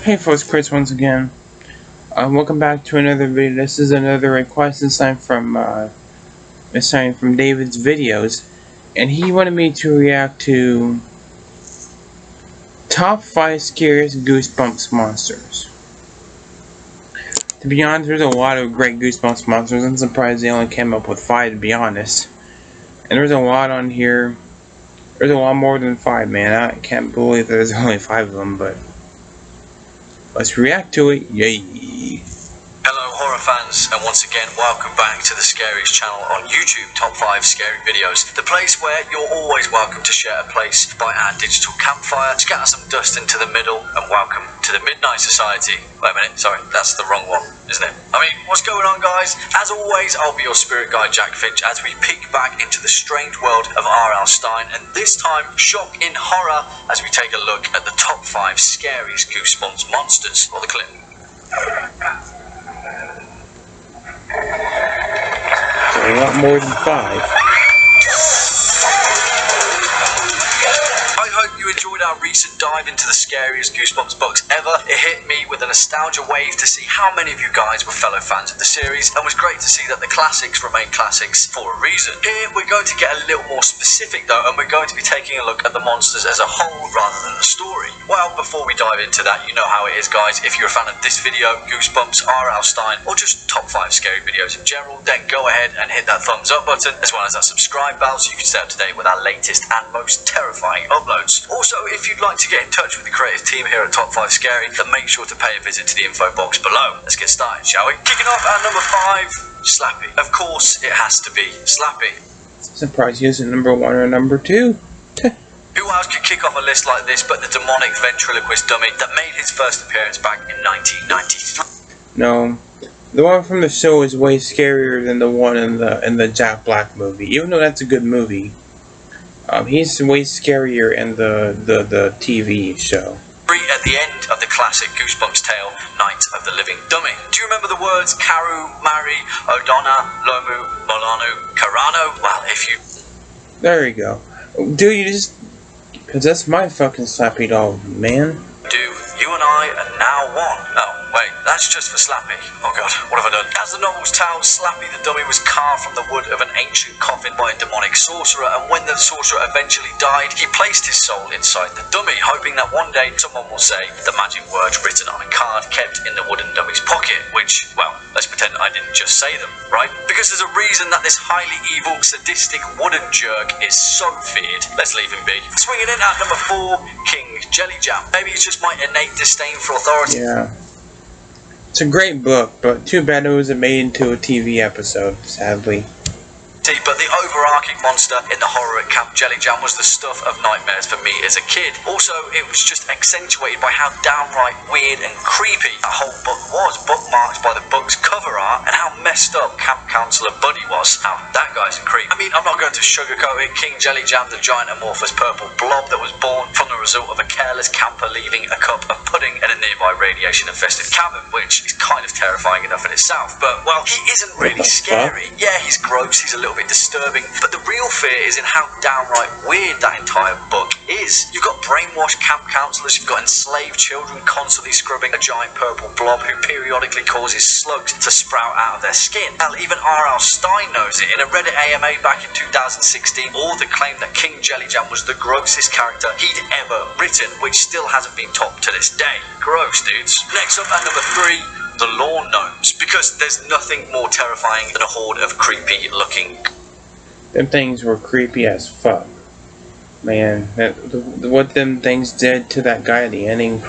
Hey folks, Chris once again. Welcome back to another video. This is another request this time from David's videos, and he wanted me to react to top 5 scariest Goosebumps monsters. To be honest, there's a lot of great Goosebumps monsters. I'm surprised they only came up with 5, to be honest. And there's a lot on here. There's a lot more than 5, man. I can't believe there's only 5 of them, but let's react to it. Yay! Hello horror fans, and once again welcome back to the Scariest channel on YouTube, Top 5 Scary Videos, the place where you're always welcome to share a place by our digital campfire, scatter some dust into the middle, and welcome to the Midnight Society. Wait a minute, sorry, that's the wrong one, isn't it? I mean, what's going on, guys? As always, I'll be your spirit guide, Jack Finch, as we peek back into the strange world of R.L. Stine, and this time, shock in horror, as we take a look at the top 5 scariest Goosebumps monsters. Or the clip. So a lot more than 5. I hope you enjoyed our recent dive into the scariest Goosebumps books ever. It hit me with a nostalgia wave to see how many of you guys were fellow fans of the series, and was great to see that the classics remain classics for a reason. Here we're going to get a little more specific though, and we're going to be taking a look at the monsters as a whole rather than the story. Well, before we dive into that, you know how it is, guys. If you're a fan of this video, Goosebumps, R.L. Stine, or just top 5 scary videos in general, then go ahead and hit that thumbs up button, as well as that subscribe bell, so you can stay up to date with our latest and most terrifying uploads. Also, if you'd like to get in touch with the creative team here at Top 5 Scary, then make sure to pay a visit to the info box below. Let's get started, shall we? Kicking off at number 5, Slappy. Of course, it has to be Slappy. Surprised he isn't number 1 or number 2. Who else could kick off a list like this but the demonic ventriloquist dummy that made his first appearance back in 1993? No, the one from the show is way scarier than the one in the Jack Black movie. Even though that's a good movie, he's way scarier in the TV show. At the end of the classic Goosebumps tale, Night of the Living Dummy. Do you remember the words Karu, Mari, Odonna, Lomu, Molanu, Karano? Well, if you... There you go. Dude, you just... Because that's my fucking Slappy doll, man. You and I are now one. Oh, wait, that's just for Slappy. Oh god, what have I done? As the novels tell, Slappy the dummy was carved from the wood of an ancient coffin by a demonic sorcerer, and when the sorcerer eventually died, he placed his soul inside the dummy, hoping that one day someone will say the magic words written on a card kept in the wooden dummy's pocket, which, well, let's pretend I didn't just say them, right? Because there's a reason that this highly evil, sadistic wooden jerk is so feared. Let's leave him be. Swinging in at number 4, King Jelly Jam. Maybe it's just my innate disdain for authority. Yeah. It's a great book, but too bad it wasn't made into a TV episode, sadly. But the overarching monster in the horror at Camp Jelly Jam was the stuff of nightmares for me as a kid. Also, it was just accentuated by how downright weird and creepy that whole book was, bookmarked by the book's cover art, and how messed up Camp Counselor Buddy was. Now, that guy's a creep. I mean, I'm not going to sugarcoat it. King Jelly Jam, the giant amorphous purple blob that was born from the result of a careless camper leaving a cup of pudding in a nearby radiation-infested cabin, which is kind of terrifying enough in itself. But, well, he isn't really scary. Yeah, he's gross, he's a little bit disturbing, but the real fear is in how downright weird that entire book is. You've got brainwashed camp counselors, you've got enslaved children constantly scrubbing a giant purple blob who periodically causes slugs to sprout out of their skin. Hell, even R.L. Stine knows it. In a Reddit AMA back in 2016, author claimed that King Jelly Jam was the grossest character he'd ever written, which still hasn't been topped to this day. Gross, dudes. Next up at number 3, the lawn gnomes, because there's nothing more terrifying than a horde of creepy looking... Them things were creepy as fuck. Man, what them things did to that guy at the ending,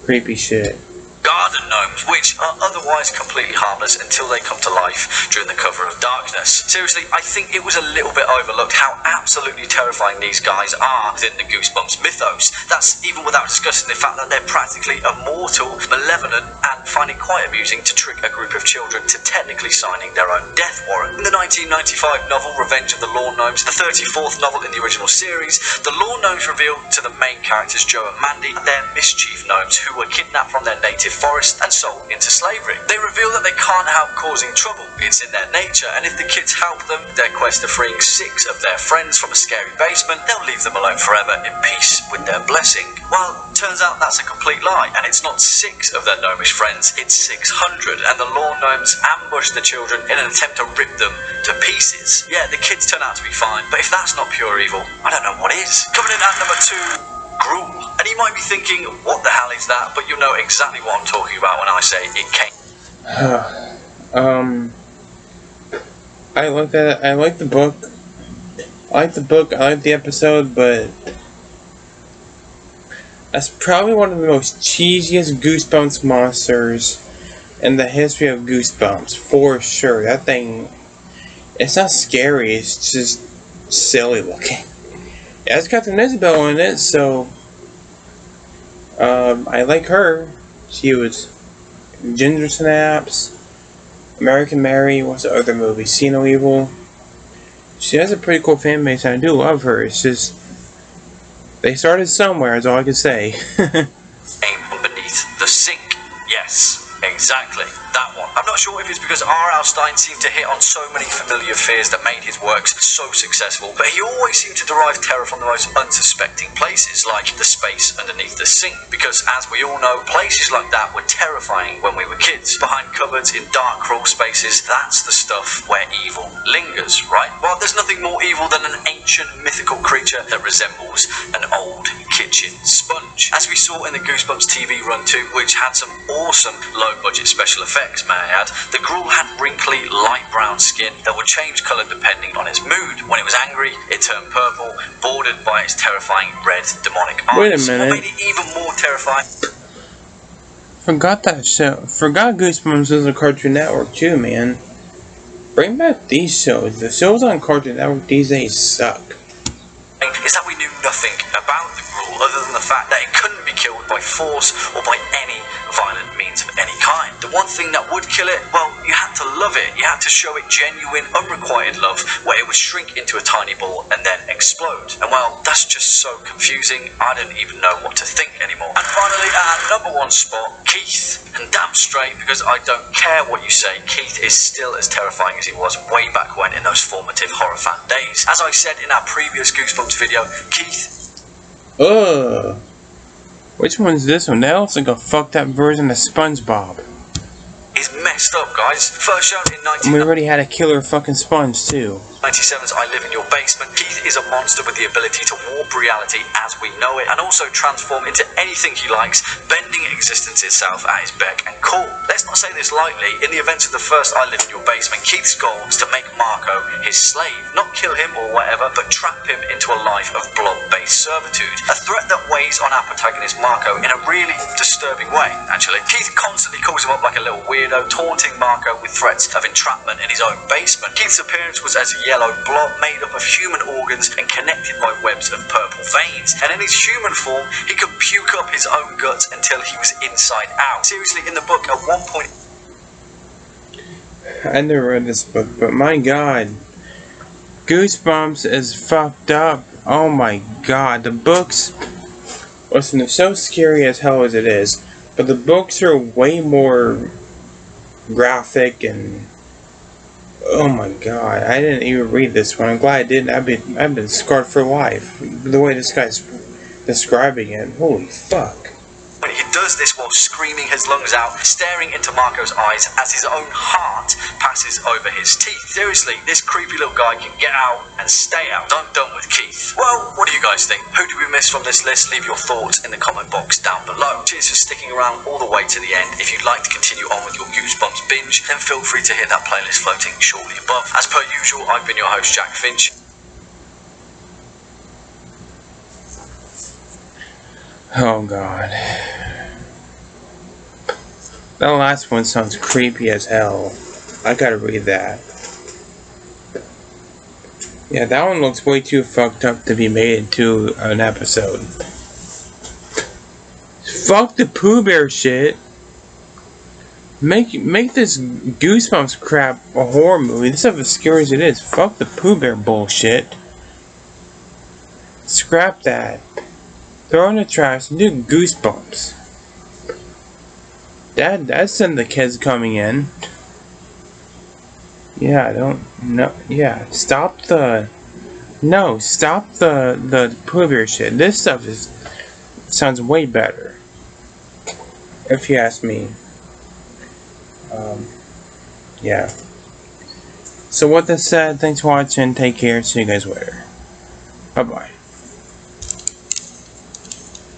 creepy shit. Garden gnomes, which are otherwise completely harmless until they come to life during the cover of darkness. Seriously, I think it was a little bit overlooked how absolutely terrifying these guys are within the Goosebumps mythos. That's even without discussing the fact that they're practically immortal, malevolent, and find it quite amusing to trick a group of children to technically signing their own death warrant. In the 1995 novel Revenge of the Lawn Gnomes, the 34th novel in the original series, the Lawn Gnomes revealed to the main characters Joe and Mandy that they're mischief gnomes who were kidnapped from their native forest and sold sold into slavery. They reveal that they can't help causing trouble. It's in their nature, and if the kids help them, their quest of freeing 6 of their friends from a scary basement, they'll leave them alone forever in peace with their blessing. Well, turns out that's a complete lie, and it's not 6 of their gnomish friends, it's 600, and the lawn gnomes ambush the children in an attempt to rip them to pieces. Yeah, the kids turn out to be fine, but if that's not pure evil, I don't know what is. Coming in at number 2, gruel. And you might be thinking, what the hell is that? But you'll know exactly what I'm talking about when I say it came. I like that. I like the book. I like the episode, but that's probably one of the most cheesiest Goosebumps monsters in the history of Goosebumps, for sure. That thing, it's not scary, it's just silly looking. It has Captain Isabel in it, so I like her. She was Ginger Snaps, American Mary, what's the other movie? See No Evil. She has a pretty cool fan base, and I do love her. It's just, they started somewhere, is all I can say. Aim beneath the sink. Yes, exactly. That one. I'm not sure if it's because R.L. Stein seemed to hit on so many familiar fears that made his works so successful, but he always seemed to derive terror from the most unsuspecting places, like the space underneath the sink, because as we all know, places like that were terrifying when we were kids. Behind cupboards, in dark crawl spaces, that's the stuff where evil lingers, right? Well, there's nothing more evil than an ancient mythical creature that resembles an old kitchen sponge. As we saw in the Goosebumps TV run too, which had some awesome low-budget special effects, may I add, the gruel had wrinkly, light brown skin that would change colour depending on its mood. When it was angry, it turned purple, bordered by its terrifying red demonic eyes. Wait a minute. What made it even more terrifying? Forgot that show. Forgot Goosebumps was a Cartoon Network too, man. Bring back these shows. The shows on Cartoon Network these days suck. Is that we knew nothing about the gruel other than the fact that it couldn't be killed by force or by any violent means of any kind. The one thing that would kill it, well, you had to love it. You had to show it genuine, unrequited love, where it would shrink into a tiny ball and then explode. And well, that's just so confusing, I didn't even know what to think anymore. And finally, at number 1 spot, Keith. And damn straight, because I don't care what you say, Keith is still as terrifying as he was way back when in those formative horror fan days. As I said in our previous Goosebumps video, Keith... Ugh. Which one's this one? That looks like a fucked up version of SpongeBob. He's messed up, guys. First shown in And we already had a killer fucking sponge too. 97's I Live in Your Basement, Keith is a monster with the ability to warp reality as we know it, and also transform into anything he likes, bending existence itself at his beck and call. Let's not say this lightly. In the events of the first I Live in Your Basement, Keith's goal was to make Marco his slave. Not kill him or whatever, but trap him into a life of blob-based servitude. A threat that weighs on our protagonist Marco in a really disturbing way, actually. Keith constantly calls him up like a little weirdo, taunting Marco with threats of entrapment in his own basement. Keith's appearance was as a yellow blob made up of human organs and connected by webs of purple veins. And in his human form, he could puke up his own guts until he was inside out. Seriously, in the book, at one point... I never read this book, but my god. Goosebumps is fucked up. Oh my god. The books... Listen, they're so scary as hell as it is, but the books are way more graphic and... Oh my god, I didn't even read this one. I'm glad I didn't. I've been scarred for life. The way this guy's describing it. Holy fuck. When he does this while screaming his lungs out, staring into Marco's eyes as his own heart passes over his teeth. Seriously, this creepy little guy can get out and stay out. I'm done with Keith. Well, what do you guys think? Who do we miss from this list? Leave your thoughts in the comment box down below. Cheers for sticking around all the way to the end. If you'd like to continue on with your Goosebumps binge, then feel free to hit that playlist floating shortly above. As per usual, I've been your host, Jack Finch. Oh god. That last one sounds creepy as hell. I gotta read that. Yeah, that one looks way too fucked up to be made into an episode. Fuck the Pooh Bear shit. Make this Goosebumps crap a horror movie. This stuff is scary as it is. Fuck the Pooh Bear bullshit. Scrap that. Throw in the trash and do Goosebumps. That's send the kids coming in. Yeah, I don't know. Yeah, stop the. No, stop the prove your shit. This stuff sounds way better. If you ask me. Yeah. So with that said, thanks for watching. Take care. See you guys later. Bye bye.